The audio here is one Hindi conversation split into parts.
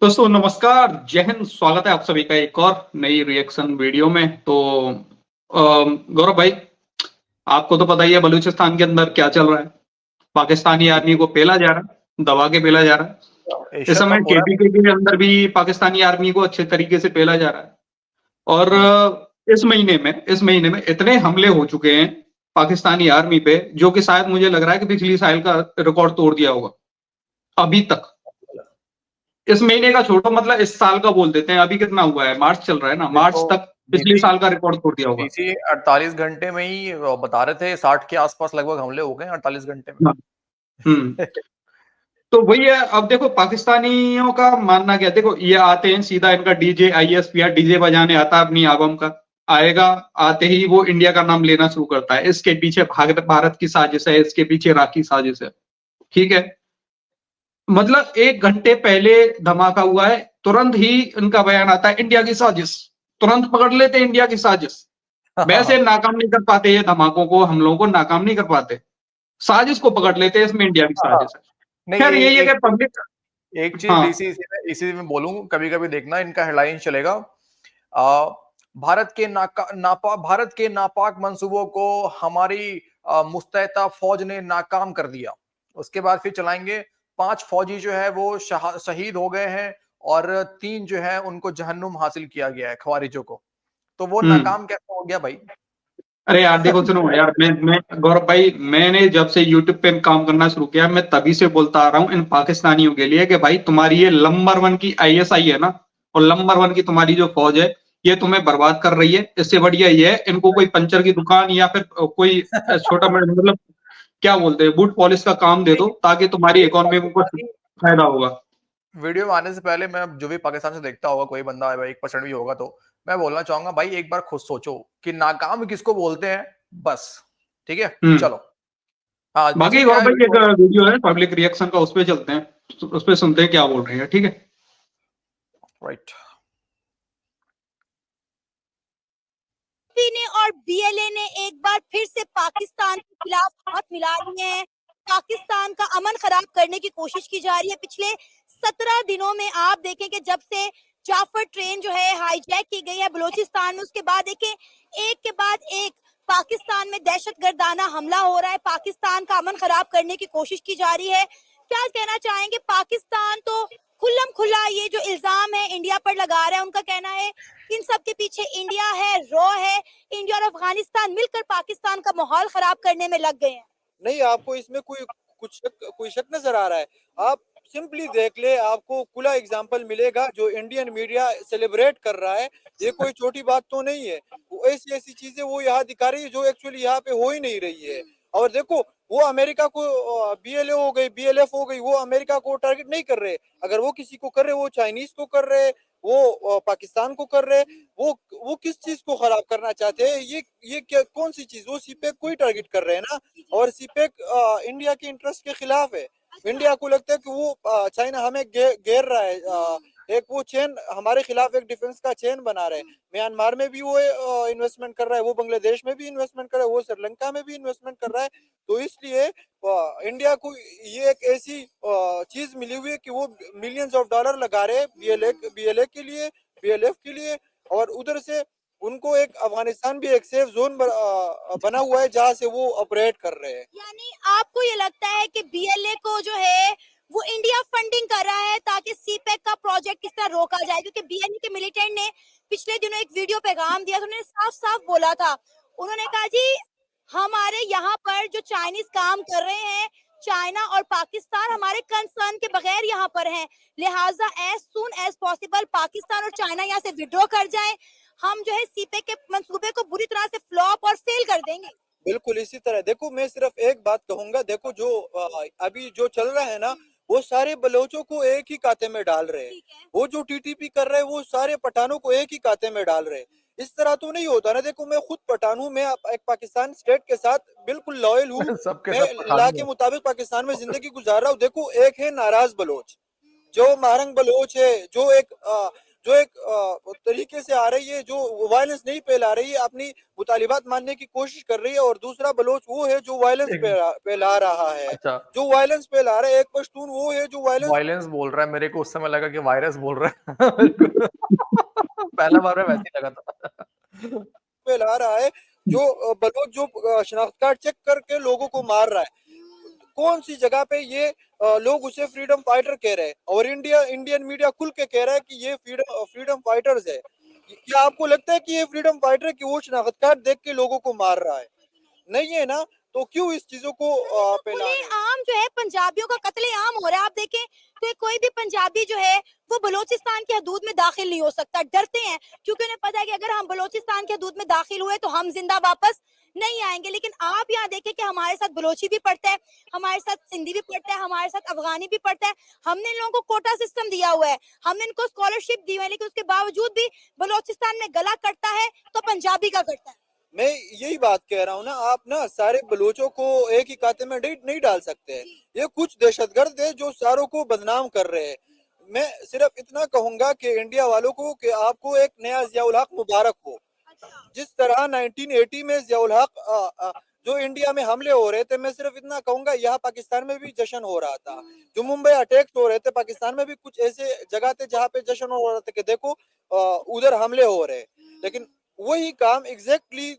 दोस्तों नमस्कार, जय हिंद। स्वागत है आप सभी का एक और नई रिएक्शन वीडियो में। तो गौरव भाई, आपको तो पता ही है बलूचिस्तान के अंदर क्या चल रहा है। पाकिस्तानी आर्मी को पेला जा रहा है, दबा के पेला जा रहा है। इस एशिया समय कप हो रहा है। केपीके के अंदर भी पाकिस्तानी आर्मी को अच्छे तरीके से पेला जा रहा है। और इस महीने में इतने हमले हो चुके हैं पाकिस्तानी आर्मी पे, जो कि शायद मुझे लग रहा है कि पिछली साल का रिकॉर्ड तोड़ दिया होगा अभी तक। इस महीने का छोड़ो, मतलब इस साल का बोल देते हैं। अभी कितना हुआ है, मार्च चल रहा है ना, मार्च देखो, तक पिछले डीसी साल का रिकॉर्ड तोड़ दिया होगा। डीसी 48 घंटे में ही बता रहे थे 60 के आसपास लगभग हमले हो गए 48 घंटे में। हाँ। हम्म। तो वही है। अब देखो पाकिस्तानियों का मानना क्या है, देखो ये आते हैं सीधा, इनका डीजे आईएसपीआर डीजे बजाने आता है अपनी आवाम का। आएगा, आते ही वो इंडिया का नाम लेना शुरू करता है। इसके पीछे भारत की साजिश है, इसके पीछे राखी साजिश है। ठीक है। मतलब 1 घंटे पहले धमाका हुआ है, तुरंत ही इनका बयान आता है इंडिया की साजिश। तुरंत पकड़ लेते हैं इंडिया की साजिश। वैसे नाकाम नहीं कर पाते, ये धमाकों को, हम लोगों को नाकाम नहीं कर पाते। साजिश को पकड़ लेते हैं, इसमें इंडिया की साजिश है। नहीं, खैर यही है एक कि पब्लिक। एक चीज हाँ। डीसी इसी में बोलूं, कभी कभी देखना इनका हेडलाइन चलेगा। आ, भारत के नापाक मंसूबों को हमारी मुस्तैदा फौज ने नाकाम कर दिया। उसके बाद फिर चलाएंगे 5 फौजी जो है वो शहीद हो गए हैं और 3 जो है उनको जहन्नुम हासिल किया गया है खवारिजों को। तो वो हम्म। नाकाम कैसे हो गया भाई? अरे यार देखो, सुनो यार, मैं गौरव भाई, मैंने जब से यूट्यूब पे काम करना शुरू किया, मैं तभी से बोलता आ रहा हूँ इन पाकिस्तानियों के लिए कि भाई तुम्हारी ये नंबर 1 की आईएसआई है ना, और नंबर 1 की तुम्हारी जो फौज है, ये तुम्हें बर्बाद कर रही है। इससे बढ़िया ये है इनको कोई पंचर की दुकान या फिर कोई छोटा मतलब क्या बोलते हैं, बूट पॉलिश का काम दे दो, ताकि तुम्हारी इकोनॉमी को कुछ फायदा होगा। वीडियो में आने से पहले मैं जो भी पाकिस्तान से देखता होगा कोई बंदा 1% भी होगा तो मैं बोलना चाहूंगा भाई एक बार खुद सोचो कि नाकाम किसको बोलते हैं। बस ठीक है, हम्म। चलो। हाँ, बाकी जैसे क्या गौरव है भाई एक वीडियो है पब्लिक रिएक्शन का, उस पर चलते हैं, उस पर सुनते हैं क्या बोल रहे हैं। ठीक है। राइट। ने और बीएलए ने एक बार फिर से पाकिस्तान के खिलाफ हाथ मिला लिए हैं। पाकिस्तान का अमन खराब करने की कोशिश की जा रही है। पिछले 17 दिनों में आप देखें कि जब से जाफर ट्रेन जो है हाईजैक की गई है बलूचिस्तान में, उसके बाद देखें एक के बाद एक पाकिस्तान में दहशतगर्दाना हमला हो रहा है। पाकिस्तान का अमन खराब करने की कोशिश की जा रही है। क्या कहना चाहेंगे? पाकिस्तान तो खुल्लम खुल्ला ये जो इल्जाम है इंडिया पर लगा रहा है। उनका कहना है इन सब के पीछे इंडिया है, रॉ है। इंडिया और अफगानिस्तान मिलकर पाकिस्तान का माहौल खराब करने में लग गए हैं। नहीं, आपको इसमें कोई शक नजर आ रहा है? आप सिंपली देख ले, आपको खुला एग्जांपल मिलेगा। जो इंडियन मीडिया सेलिब्रेट कर रहा है, ये कोई छोटी बात तो नहीं है। वो ऐसी ऐसी चीजें वो यहाँ दिखा रही है जो एक्चुअली यहाँ पे हो ही नहीं रही है। और देखो, वो अमेरिका को बीएलए हो गई, बीएलएफ हो गई, वो अमेरिका को टारगेट नहीं कर रहे। अगर वो किसी को कर रहे, वो चाइनीज को कर रहे, वो पाकिस्तान को कर रहे। वो किस चीज को खराब करना चाहते हैं? ये क्या, कौन सी चीज? वो सीपेक को ही टारगेट कर रहे हैं ना। और सीपेक इंडिया के इंटरेस्ट के खिलाफ है। इंडिया को लगता है कि वो चाइना हमें घेर रहा है। एक वो चेन हमारे खिलाफ, एक डिफेंस का चेन बना रहे हैं। म्यांमार में भी वो इन्वेस्टमेंट कर रहा है, वो बांग्लादेश में भी इन्वेस्टमेंट कर रहा है, वो श्रीलंका में भी इन्वेस्टमेंट कर रहा है। तो इसलिए इंडिया को ये एक ऐसी चीज मिली हुई है कि वो मिलियंस ऑफ डॉलर लगा रहे हैं बीएलए के लिए, बीएलएफ के लिए। और उधर से उनको एक अफगानिस्तान भी एक सेफ जोन बना हुआ है जहाँ से वो ऑपरेट कर रहे हैं। यानी आपको ये लगता है कि बीएलए को जो है वो इंडिया फंडिंग कर रहा है ताकि सीपेक का प्रोजेक्ट किस तरह रोका जाए? क्योंकि बीएलए के मिलिटेंट ने पिछले दिनों एक वीडियो पैगाम दिया, तो उन्होंने साफ साफ बोला था। उन्होंने कहा जी हमारे यहाँ पर जो चाइनीज काम कर रहे हैं, चाइना और पाकिस्तान हमारे कंसर्न के बगैर यहाँ पर हैं, लिहाजा as soon as possible Pakistan और चाइना यहाँ से विड्रॉ कर जाएं। हम जो है सीपेक के मंसूबे को बुरी तरह से फ्लॉप और फेल कर देंगे। बिल्कुल इसी तरह। देखो, मैं सिर्फ एक बात कहूंगा। देखो, जो अभी जो चल रहा है ना, वो सारे बलोचों को एक ही खाते में डाल रहे हैं। वो जो टीटीपी कर रहे हैं, वो सारे पठानों को एक ही खाते में डाल रहे हैं। इस तरह तो नहीं होता ना। देखो, मैं खुद पठान हूँ, मैं एक पाकिस्तान स्टेट के साथ बिल्कुल लॉयल हूँ। सबके मैं सब ला पठानी के है। मुताबिक पाकिस्तान में जिंदगी गुजार रहा हूँ। देखो, एक है नाराज बलोच, जो मारंग बलोच है, जो एक जो एक तरीके से आ रही है, जो वायलेंस नहीं फैला रही है, अपनी मुतालिबात मानने की कोशिश कर रही है, और दूसरा बलोच वो है जो वायलेंस फैला रहा है। अच्छा, जो वायलेंस फैला रहा है, एक पश्तून वो है जो वायलेंस वायलेंस बोल रहा है, मेरे को उस समय लगा कि वायरस बोल रहा है। मेरे को पहला बार में वैसे ही लगा था। फैला रहा है, जो बलोच जो शनाख्त कार्ड चेक करके लोगों को मार रहा है। कौन सी जगह पे ये लोग उसे फ्रीडम फाइटर कह रहे हैं, और इंडियन मीडिया खुल के कह रहा है कि ये फ्रीडम फाइटर्स है। क्या आपको लगता है कि ये फ्रीडम फाइटर है कि वो शनाख्त कार्ड देख के लोगों को मार रहा है? नहीं है ना, तो क्यों इस चीजों को फैला रहे हैं? आम जो है पंजाबियों का कत्लेआम हो रहा है। आप देखें तो कोई भी पंजाबी जो है वो बलोचिस्तान की हदूद में दाखिल नहीं हो सकता, डरते हैं, क्योंकि उन्हें पता है कि अगर हम बलोचिस्तान की हदूद में दाखिल हुए तो हम जिंदा वापस नहीं आएंगे। लेकिन आप यहाँ देखें कि हमारे साथ बलोची भी पढ़ता है, हमारे साथ सिंधी भी पढ़ता है, हमारे साथ अफगानी भी पढ़ता है। हमने इन लोगों को कोटा सिस्टम दिया हुआ है, हमने इनको स्कॉलरशिप दी हुई है, लेकिन उसके बावजूद भी बलोचिस्तान में गला कटता है तो पंजाबी का कटता है। मैं यही बात कह रहा हूँ ना, आप ना सारे बलोचों को एक ही खाते में नहीं डाल सकते हैं। ये कुछ दहशतगर्द है जो सारों को बदनाम कर रहे हैं। मैं सिर्फ इतना कहूंगा कि इंडिया वालों को कि आपको एक नया ज़ियाउल हक मुबारक हो। जिस तरह 1980 में ज़ियाउल हक जो इंडिया में हमले हो रहे थे, मैं सिर्फ इतना कहूंगा यहाँ पाकिस्तान में भी जश्न हो रहा था। जो मुंबई अटैक्स हो रहे थे, पाकिस्तान में भी कुछ ऐसे जगह थे जहाँ पे जश्न हो रहा था कि देखो उधर हमले हो रहे, लेकिन वही काम एग्जैक्टली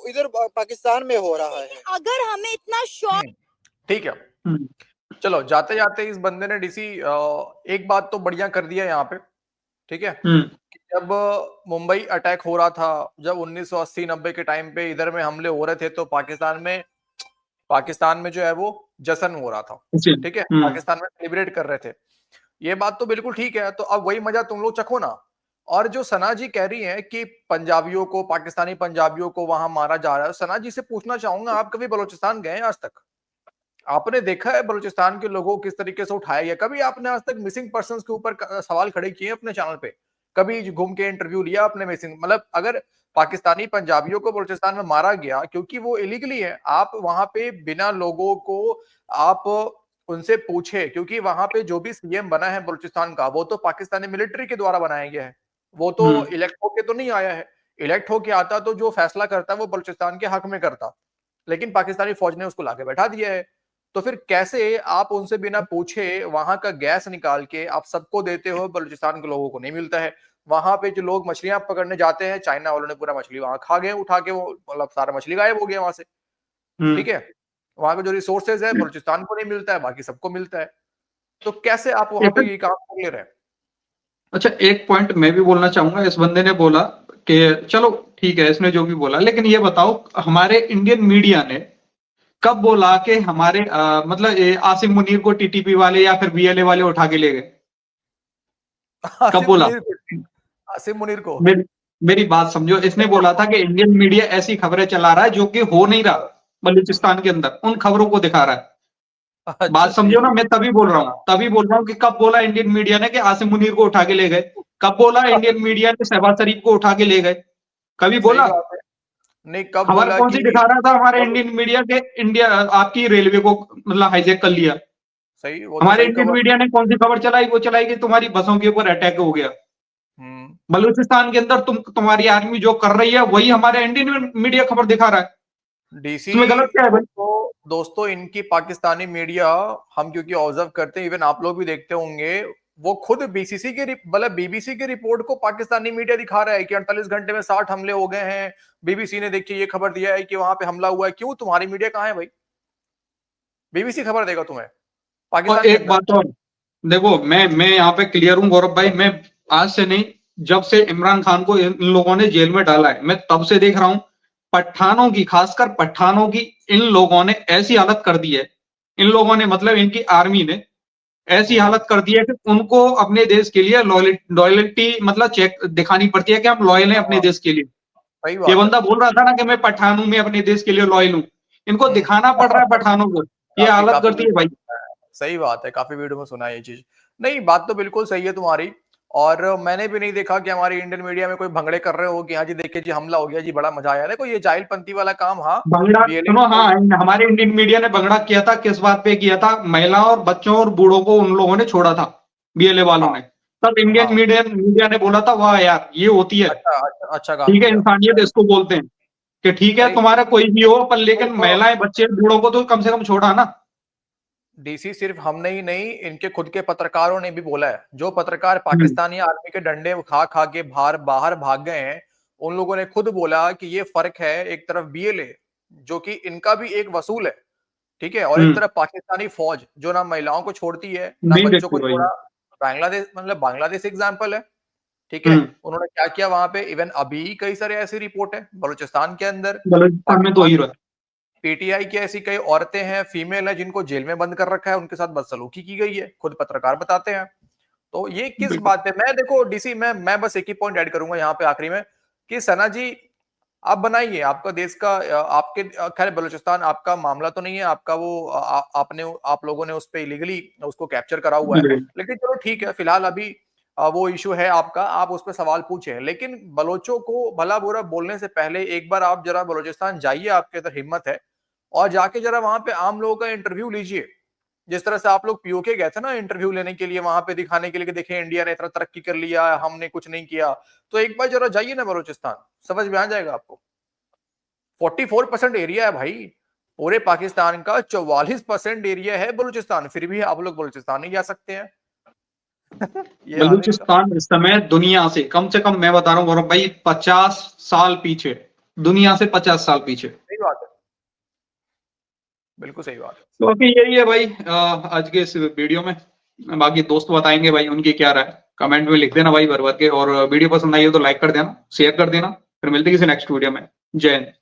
इधर पाकिस्तान में हो रहा है। अगर हमें इतना शौक, ठीक है, चलो जाते जाते इस बंदे ने डीसी एक बात तो बढ़िया कर दिया यहाँ पे, ठीक है। जब मुंबई अटैक हो रहा था, जब 1980-90 के टाइम पे इधर में हमले हो रहे थे, तो पाकिस्तान में जो है वो जश्न हो रहा था, ठीक है, पाकिस्तान में सेलिब्रेट कर रहे थे। ये बात तो बिल्कुल ठीक है, तो अब वही मजा तुम लोग चखो ना। और जो सना जी कह रही हैं कि पंजाबियों को, पाकिस्तानी पंजाबियों को वहां मारा जा रहा है, सना जी से पूछना चाहूंगा, आप कभी बलूचिस्तान गए हैं आज तक? आपने देखा है बलूचिस्तान के लोगों को किस तरीके से उठाया गया? कभी आपने आज तक मिसिंग पर्संस के ऊपर सवाल खड़े किए अपने चैनल पे? कभी घूम के इंटरव्यू लिया आपने मिसिंग, मतलब अगर पाकिस्तानी पंजाबियों को बलूचिस्तान में मारा गया क्योंकि वो इलीगली है, आप वहां पे बिना लोगों को आप उनसे पूछे, क्योंकि वहां पे जो भी सीएम बना है बलूचिस्तान का, वो तो पाकिस्तानी मिलिट्री के द्वारा बनाया गया है, वो तो इलेक्ट होके तो नहीं आया है। इलेक्ट होके आता तो जो फैसला करता वो बलूचिस्तान के हक में करता, लेकिन पाकिस्तानी फौज ने उसको लाके बैठा दिया है। तो फिर कैसे आप उनसे बिना पूछे वहां का गैस निकाल के आप सबको देते हो, बलूचिस्तान के लोगों को नहीं मिलता है? वहां पे जो लोग मछलियां पकड़ने जाते हैं, चाइना वालों ने पूरा मछली वहां खा गए उठा के, वो मतलब सारा मछली गायब हो गया वहां से, ठीक है। वहां का जो रिसोर्सेज है बलूचिस्तान को नहीं मिलता है, बाकी सबको मिलता है। तो कैसे आप वहां पे ये काम कर ले रहे हैं? अच्छा, एक पॉइंट मैं भी बोलना चाहूंगा। इस बंदे ने बोला कि चलो ठीक है, इसने जो भी बोला, लेकिन ये बताओ हमारे इंडियन मीडिया ने कब बोला कि हमारे मतलब आसिम मुनीर को टीटीपी वाले या फिर बीएलए वाले उठा के ले गए? कब बोला? आसिम मुनीर को मेरी बात समझो, इसने बोला था कि इंडियन मीडिया ऐसी खबरें चला रहा है जो कि हो नहीं रहा बलूचिस्तान के अंदर, उन खबरों को दिखा रहा है। अच्छा, बात समझो ना, मैं तभी बोल रहा हूँ कि कब बोला इंडियन मीडिया ने कि आसिम मुनीर को उठा के ले गए? कब बोला इंडियन मीडिया ने शहबाज शरीफ को उठा के ले गए? कभी बोला? नहीं, कब खबर बोला? कौन सी दिखा रहा था हमारे इंडियन मीडिया के? इंडिया आपकी रेलवे को मतलब हाईजैक कर लिया। सही, वो हमारे इंडियन मीडिया ने कौन सी खबर चलाई? वो चलाई कि तुम्हारी बसों के ऊपर अटैक हो गया। बलूचिस्तान के अंदर तुम्हारी आर्मी जो कर रही है वही हमारे इंडियन मीडिया खबर दिखा रहा है। डीसी इसमें गलत क्या है भाई? तो दोस्तों, इनकी पाकिस्तानी मीडिया हम क्योंकि ऑब्जर्व करते हैं, इवन आप लोग भी देखते होंगे, वो खुद बीसीसी के मतलब बीबीसी के रिपोर्ट को पाकिस्तानी मीडिया दिखा रहा है कि 48 घंटे में 60 हमले हो गए हैं। बीबीसी ने देखिए ये खबर दिया है कि वहां पे हमला हुआ है। क्यों? तुम्हारी मीडिया कहाँ है भाई? बीबीसी खबर देगा तुम्हें पाकिस्तान और एक बात और देखो, मैं यहाँ पे क्लियर हूँ गौरव भाई, मैं आज से नहीं, जब से इमरान खान को इन लोगों ने जेल में डाला है, मैं तब से देख रहा हूँ पठानों की, खासकर पठानों की इन लोगों ने ऐसी हालत कर दी है। इन लोगों ने मतलब इनकी आर्मी ने ऐसी हालत कर दी है कि उनको अपने देश के लिए लॉयल्टी मतलब चेक दिखानी पड़ती है कि हम लॉयल हैं अपने देश के लिए। ये बंदा बोल रहा था ना कि मैं पठान हूं, मैं अपने देश के लिए लॉयल हूं, इनको दिखाना पड़ रहा है पठानों को। ये हालत करती है भाई। सही बात है, काफी वीडियो में सुना है ये चीज। नहीं, बात तो बिल्कुल सही है तुम्हारी, और मैंने भी नहीं देखा कि हमारी इंडियन मीडिया में कोई भंगड़े कर रहे हो कि हाँ जी देखिए जी हमला हो गया जी, बड़ा मजा आया। देखो ये जाहिलपंथी वाला काम, हाँ भंगड़ा सुनो, हाँ हमारे इंडियन मीडिया ने भंगड़ा किया था, किस बात पे किया था? महिलाओं और बच्चों और बूढ़ों को उन लोगों ने छोड़ा था, बीएलए वालों ने। तब इंडियन हाँ। मीडिया ने बोला था वाह यार ये होती है, अच्छा काम ठीक है, किया। इंसानियत इसको बोलते हैं कि ठीक है नहीं, तुम्हारा कोई भी हो, पर लेकिन तो महिलाएं बच्चे बूढ़ों को तो कम से कम छोड़ा ना। डीसी सिर्फ हमने ही नहीं, इनके खुद के पत्रकारों ने भी बोला है। जो पत्रकार पाकिस्तानी आर्मी के डंडे खा खा के बाहर भाग गए हैं, उन लोगों ने खुद बोला कि ये फर्क है, एक तरफ बीएलए जो कि इनका भी एक वसूल है, ठीक है, और एक तरफ पाकिस्तानी फौज जो ना महिलाओं को छोड़ती है ना नहीं बच्चों को देखते भाई। छोड़ा। बांग्लादेश एग्जाम्पल है, ठीक है। उन्होंने क्या किया वहां पे, इवन अभी कई सारे ऐसी रिपोर्ट है बलूचिस्तान के अंदर, बलूचिस्तान में तो ही रहा। पीटीआई की ऐसी कई औरतें हैं, फीमेल है, जिनको जेल में बंद कर रखा है, उनके साथ बदसलूकी की गई है, खुद पत्रकार बताते हैं। तो ये किस बिल्कुल। बात पे, मैं देखो डीसी, मैं बस एक ही पॉइंट ऐड करूंगा यहाँ पे आखिरी में कि सना जी आप बनाइए, आपका देश का आपके खैर बलूचिस्तान आपका मामला तो नहीं है, आपका वो आप लोगों ने उस पे इलीगली उसको कैप्चर करा हुआ है, लेकिन चलो ठीक है, फिलहाल अभी वो इशू है आपका, आप उस पर सवाल पूछे, लेकिन बलोचों को भला बुरा बोलने से पहले एक बार आप जरा बलूचिस्तान जाइए, आपके अंदर हिम्मत है, और जाके जरा वहां पे आम लोगों का इंटरव्यू लीजिए। जिस तरह से आप लोग पीओके गए थे ना इंटरव्यू लेने के लिए, वहां पे दिखाने के लिए कि देखें इंडिया ने इतना तरक्की कर लिया, हमने कुछ नहीं किया, तो एक बार जरा जाइए ना बलूचिस्तान, समझ में आ जाएगा आपको। 44% एरिया है भाई, पूरे पाकिस्तान का 44% एरिया है बलूचिस्तान, फिर भी आप लोग बलूचिस्तान नहीं जा सकते हैं। ये हाल है इनका। बलूचिस्तान इस समय दुनिया से कम मैं बता रहा हूँ गौरव भाई 50 साल पीछे, दुनिया से 50 साल पीछे। सही बात है, बिल्कुल सही बात है। तो अभी यही है भाई आज के इस वीडियो में, बाकी दोस्त बताएंगे भाई उनकी क्या राय, कमेंट में लिख देना भाई भर भर के, और वीडियो पसंद आई हो तो लाइक कर देना, शेयर कर देना। फिर मिलते किसी नेक्स्ट वीडियो में। जय हिंद।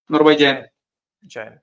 नूर भाई जय हिंद। जय हिंद।